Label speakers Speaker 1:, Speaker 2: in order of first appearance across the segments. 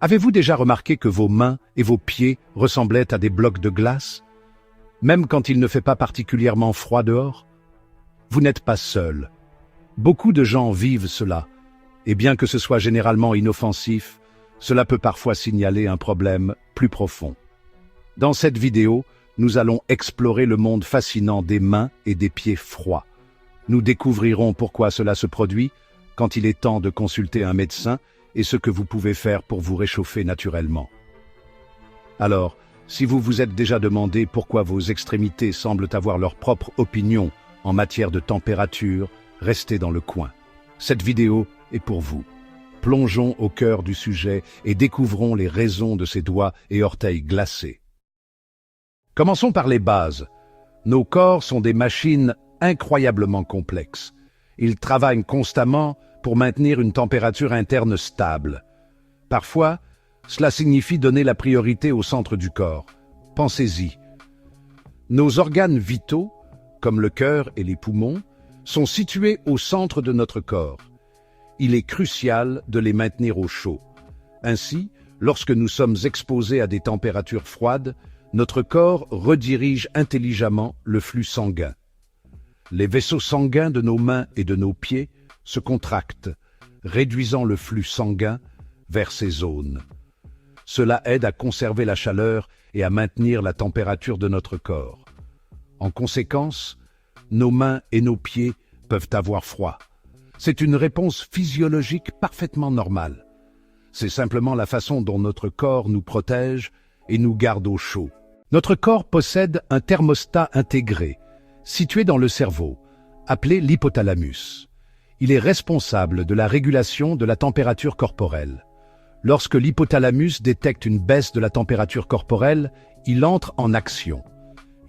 Speaker 1: Avez-vous déjà remarqué que vos mains et vos pieds ressemblaient à des blocs de glace, même quand il ne fait pas particulièrement froid dehors? Vous n'êtes pas seul. Beaucoup de gens vivent cela, et bien que ce soit généralement inoffensif, cela peut parfois signaler un problème plus profond. Dans cette vidéo, nous allons explorer le monde fascinant des mains et des pieds froids. Nous découvrirons pourquoi cela se produit, quand il est temps de consulter un médecin et ce que vous pouvez faire pour vous réchauffer naturellement. Alors, si vous vous êtes déjà demandé pourquoi vos extrémités semblent avoir leur propre opinion en matière de température, restez dans le coin. Cette vidéo est pour vous. Plongeons au cœur du sujet et découvrons les raisons de ces doigts et orteils glacés. Commençons par les bases. Nos corps sont des machines incroyablement complexes. Ils travaillent constamment pour maintenir une température interne stable. Parfois, cela signifie donner la priorité au centre du corps. Pensez-y. Nos organes vitaux, comme le cœur et les poumons, sont situés au centre de notre corps. Il est crucial de les maintenir au chaud. Ainsi, lorsque nous sommes exposés à des températures froides, notre corps redirige intelligemment le flux sanguin. Les vaisseaux sanguins de nos mains et de nos pieds se contractent, réduisant le flux sanguin vers ces zones. Cela aide à conserver la chaleur et à maintenir la température de notre corps. En conséquence, nos mains et nos pieds peuvent avoir froid. C'est une réponse physiologique parfaitement normale. C'est simplement la façon dont notre corps nous protège et nous garde au chaud. Notre corps possède un thermostat intégré, situé dans le cerveau, appelé l'hypothalamus. Il est responsable de la régulation de la température corporelle. Lorsque l'hypothalamus détecte une baisse de la température corporelle, il entre en action.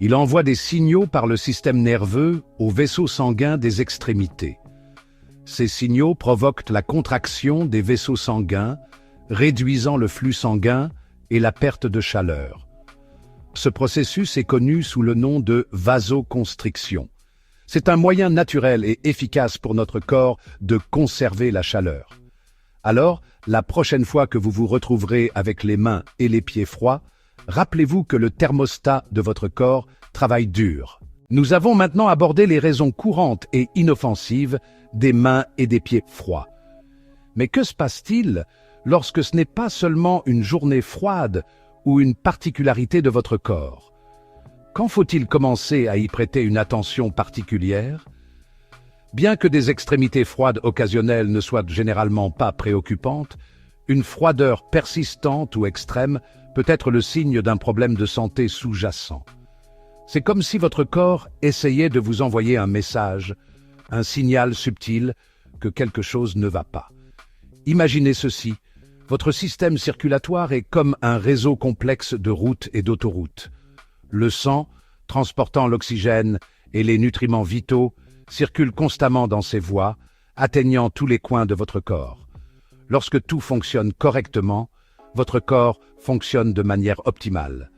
Speaker 1: Il envoie des signaux par le système nerveux aux vaisseaux sanguins des extrémités. Ces signaux provoquent la contraction des vaisseaux sanguins, réduisant le flux sanguin et la perte de chaleur. Ce processus est connu sous le nom de vasoconstriction. C'est un moyen naturel et efficace pour notre corps de conserver la chaleur. Alors, la prochaine fois que vous vous retrouverez avec les mains et les pieds froids, rappelez-vous que le thermostat de votre corps travaille dur. Nous avons maintenant abordé les raisons courantes et inoffensives des mains et des pieds froids. Mais que se passe-t-il lorsque ce n'est pas seulement une journée froide ou une particularité de votre corps? Quand faut-il commencer à y prêter une attention particulière? Bien que des extrémités froides occasionnelles ne soient généralement pas préoccupantes, une froideur persistante ou extrême peut être le signe d'un problème de santé sous-jacent. C'est comme si votre corps essayait de vous envoyer un message, un signal subtil que quelque chose ne va pas. Imaginez ceci, votre système circulatoire est comme un réseau complexe de routes et d'autoroutes. Le sang, transportant l'oxygène et les nutriments vitaux, circule constamment dans ces voies, atteignant tous les coins de votre corps. Lorsque tout fonctionne correctement, votre corps fonctionne de manière optimale.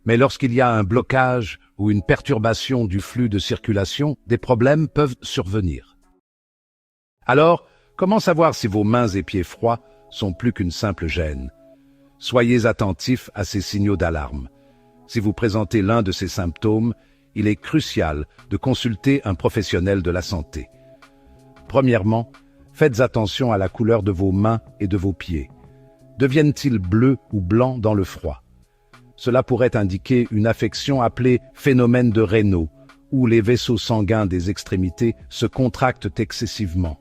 Speaker 1: Mais lorsqu'il y a un blocage ou une perturbation du flux de circulation, des problèmes peuvent survenir. Alors, comment savoir si vos mains et pieds froids sont plus qu'une simple gêne? Soyez attentifs à ces signaux d'alarme. Si vous présentez l'un de ces symptômes, il est crucial de consulter un professionnel de la santé. Premièrement, faites attention à la couleur de vos mains et de vos pieds. Deviennent-ils bleus ou blancs dans le froid? Cela pourrait indiquer une affection appelée phénomène de Raynaud, où les vaisseaux sanguins des extrémités se contractent excessivement.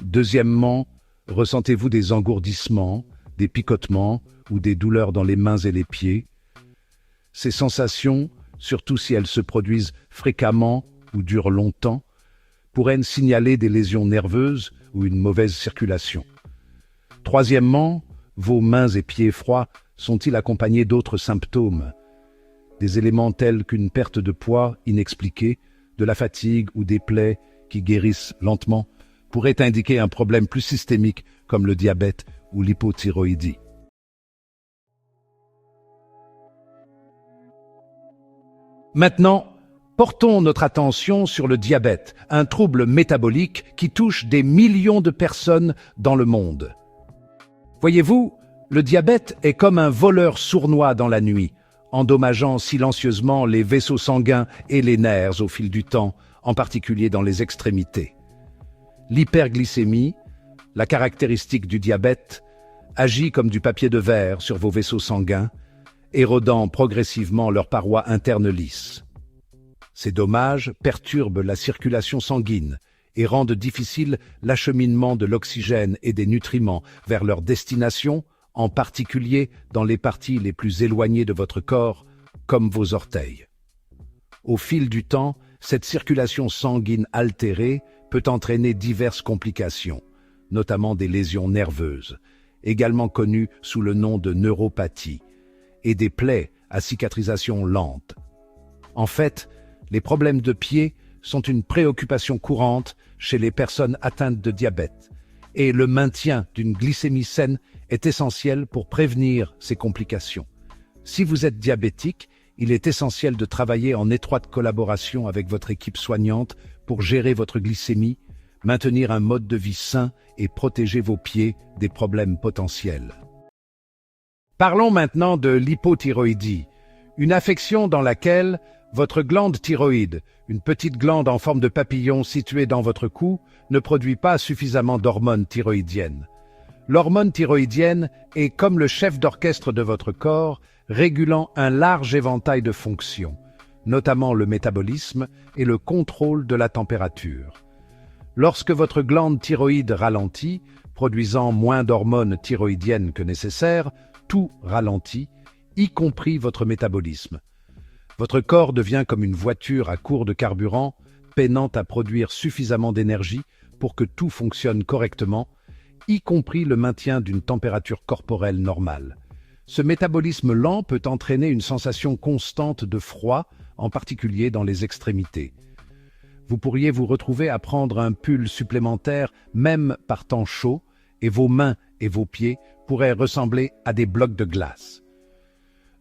Speaker 1: Deuxièmement, ressentez-vous des engourdissements, des picotements ou des douleurs dans les mains et les pieds? Ces sensations, surtout si elles se produisent fréquemment ou durent longtemps, pourraient signaler des lésions nerveuses ou une mauvaise circulation. Troisièmement, vos mains et pieds froids sont-ils accompagnés d'autres symptômes? Des éléments tels qu'une perte de poids inexpliquée, de la fatigue ou des plaies qui guérissent lentement pourraient indiquer un problème plus systémique comme le diabète ou l'hypothyroïdie. Maintenant, portons notre attention sur le diabète, un trouble métabolique qui touche des millions de personnes dans le monde. Voyez-vous, Le diabète est comme un voleur sournois dans la nuit, endommageant silencieusement les vaisseaux sanguins et les nerfs au fil du temps, en particulier dans les extrémités. L'hyperglycémie, la caractéristique du diabète, agit comme du papier de verre sur vos vaisseaux sanguins, érodant progressivement leurs parois internes lisses. Ces dommages perturbent la circulation sanguine et rendent difficile l'acheminement de l'oxygène et des nutriments vers leur destination, en particulier dans les parties les plus éloignées de votre corps, comme vos orteils. Au fil du temps, cette circulation sanguine altérée peut entraîner diverses complications, notamment des lésions nerveuses, également connues sous le nom de neuropathie, et des plaies à cicatrisation lente. En fait, les problèmes de pied sont une préoccupation courante chez les personnes atteintes de diabète, et le maintien d'une glycémie saine est essentiel pour prévenir ces complications. Si vous êtes diabétique, il est essentiel de travailler en étroite collaboration avec votre équipe soignante pour gérer votre glycémie, maintenir un mode de vie sain et protéger vos pieds des problèmes potentiels. Parlons maintenant de l'hypothyroïdie, une affection dans laquelle votre glande thyroïde, une petite glande en forme de papillon située dans votre cou, ne produit pas suffisamment d'hormones thyroïdiennes. L'hormone thyroïdienne est comme le chef d'orchestre de votre corps, régulant un large éventail de fonctions, notamment le métabolisme et le contrôle de la température. Lorsque votre glande thyroïde ralentit, produisant moins d'hormones thyroïdiennes que nécessaire, tout ralentit, y compris votre métabolisme. Votre corps devient comme une voiture à court de carburant, peinant à produire suffisamment d'énergie pour que tout fonctionne correctement, y compris le maintien d'une température corporelle normale. Ce métabolisme lent peut entraîner une sensation constante de froid, en particulier dans les extrémités. Vous pourriez vous retrouver à prendre un pull supplémentaire même par temps chaud, et vos mains et vos pieds pourraient ressembler à des blocs de glace.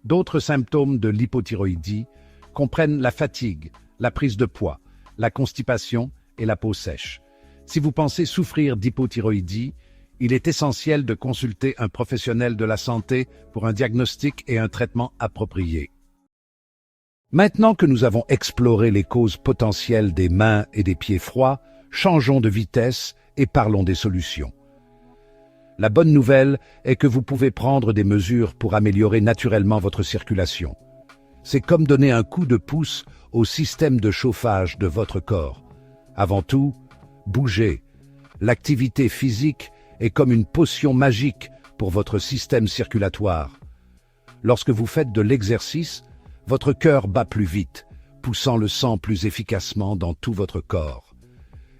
Speaker 1: D'autres symptômes de l'hypothyroïdie comprennent la fatigue, la prise de poids, la constipation et la peau sèche. Si vous pensez souffrir d'hypothyroïdie, il est essentiel de consulter un professionnel de la santé pour un diagnostic et un traitement approprié. Maintenant que nous avons exploré les causes potentielles des mains et des pieds froids, changeons de vitesse et parlons des solutions. La bonne nouvelle est que vous pouvez prendre des mesures pour améliorer naturellement votre circulation. C'est comme donner un coup de pouce au système de chauffage de votre corps. Avant tout, bougez. L'activité physique est comme une potion magique pour votre système circulatoire. Lorsque vous faites de l'exercice, votre cœur bat plus vite, poussant le sang plus efficacement dans tout votre corps.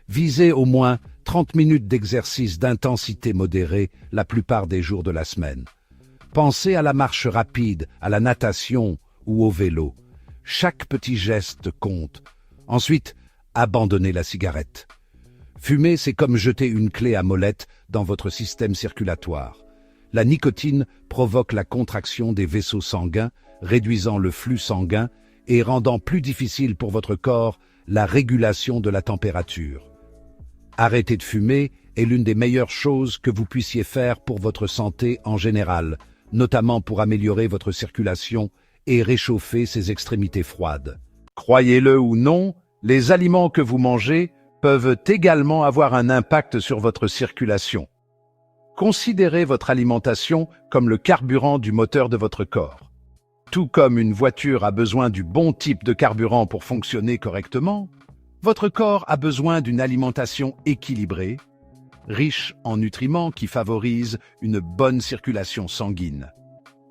Speaker 1: Visez au moins 30 minutes d'exercice d'intensité modérée la plupart des jours de la semaine. Pensez à la marche rapide, à la natation ou au vélo. Chaque petit geste compte. Ensuite, abandonnez la cigarette. Fumer, c'est comme jeter une clé à molette dans votre système circulatoire. La nicotine provoque la contraction des vaisseaux sanguins, réduisant le flux sanguin et rendant plus difficile pour votre corps la régulation de la température. Arrêter de fumer est l'une des meilleures choses que vous puissiez faire pour votre santé en général, notamment pour améliorer votre circulation et réchauffer ses extrémités froides. Croyez-le ou non, les aliments que vous mangez peuvent également avoir un impact sur votre circulation. Considérez votre alimentation comme le carburant du moteur de votre corps. Tout comme une voiture a besoin du bon type de carburant pour fonctionner correctement, votre corps a besoin d'une alimentation équilibrée, riche en nutriments qui favorisent une bonne circulation sanguine.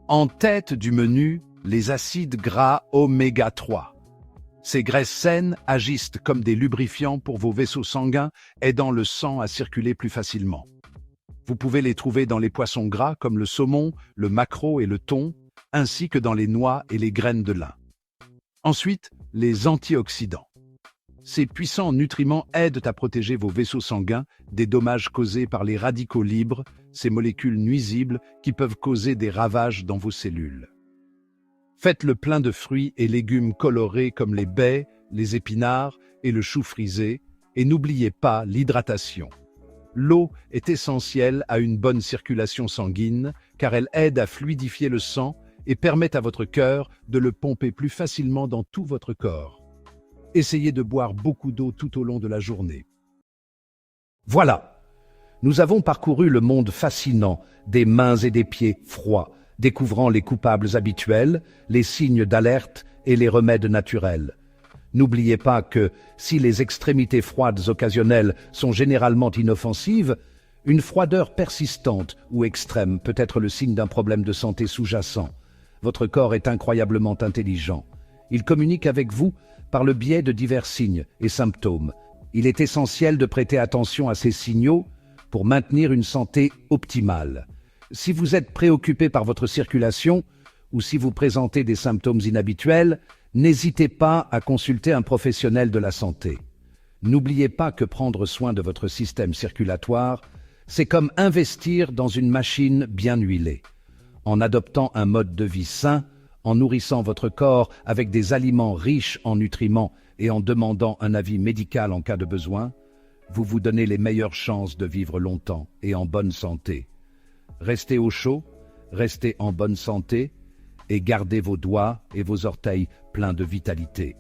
Speaker 1: En tête du menu, les acides gras oméga 3. Ces graisses saines agissent comme des lubrifiants pour vos vaisseaux sanguins, aidant le sang à circuler plus facilement. Vous pouvez les trouver dans les poissons gras comme le saumon, le maquereau et le thon, ainsi que dans les noix et les graines de lin. Ensuite, les antioxydants. Ces puissants nutriments aident à protéger vos vaisseaux sanguins des dommages causés par les radicaux libres, ces molécules nuisibles qui peuvent causer des ravages dans vos cellules. Faites le plein de fruits et légumes colorés comme les baies, les épinards et le chou frisé, et n'oubliez pas l'hydratation. L'eau est essentielle à une bonne circulation sanguine, car elle aide à fluidifier le sang et permet à votre cœur de le pomper plus facilement dans tout votre corps. Essayez de boire beaucoup d'eau tout au long de la journée. Voilà, nous avons parcouru le monde fascinant des mains et des pieds froids, découvrant les coupables habituels, les signes d'alerte et les remèdes naturels. N'oubliez pas que, si les extrémités froides occasionnelles sont généralement inoffensives, une froideur persistante ou extrême peut être le signe d'un problème de santé sous-jacent. Votre corps est incroyablement intelligent. Il communique avec vous par le biais de divers signes et symptômes. Il est essentiel de prêter attention à ces signaux pour maintenir une santé optimale. Si vous êtes préoccupé par votre circulation ou si vous présentez des symptômes inhabituels, n'hésitez pas à consulter un professionnel de la santé. N'oubliez pas que prendre soin de votre système circulatoire, c'est comme investir dans une machine bien huilée. En adoptant un mode de vie sain, en nourrissant votre corps avec des aliments riches en nutriments et en demandant un avis médical en cas de besoin, vous vous donnez les meilleures chances de vivre longtemps et en bonne santé. Restez au chaud, restez en bonne santé et gardez vos doigts et vos orteils pleins de vitalité.